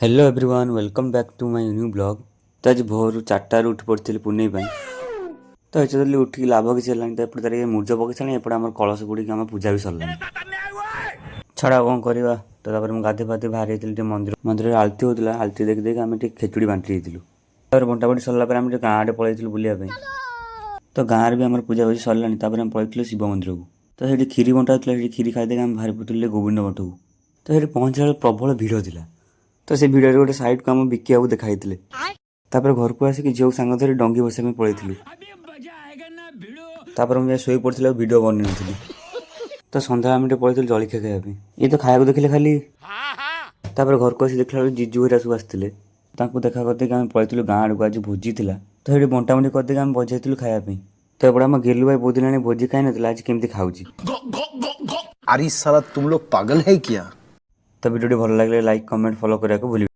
Hello everyone welcome back to my new blog. तो आज भोर 4टार उठी पड़ी पुणे तो ये उठिक लाभ किसी है तो तार मूर्ज पकई एपटे आम कलश बुड़ी आम पूजा भी सरला छड़ा कौन करवा। तो गाधे फाधे बाहर जाइए मंदिर मंदिर आलती होता आलती देखी देखिए आम खेचुड़ी बांटी जाइलु बंटा बंटी सरला आम गाँव आड़े पलू बुलाई तो गाँव भी आम पूजा पूजी सरला आम पलू शिव मंदिर को। तो ये खीरी बंटा होता है खीरी खाई आम बाहर पड़े गोविंद मठ को। तो ये पहुँचला प्रबल भिड़ था। तो से भिडियो गोटे साइड को आम बिकिया देखाई घर को आसिक झील सांग धरी डंगी बसा पलू मुझे शोई पड़ी भिड बन नी। तो सन्ध्या आम पलू जलखिया खायापी ये तो खाया देखिले खाली घर को देखला जीजू हरिया सब आसते देखा करदे आम पलू गाँव आड़ को आज भोजी था। तो ये बंटा बंटी करदे आम बजाई खायापी। तो एपटे आम गेलु भाई बहुत दिन भोजी खाई ना आज केमती खाऊँ। अरे साला तुम लोग पागल है क्या। तो वीडियो भल लगे लाइक कमेंट फॉलो करने को भूल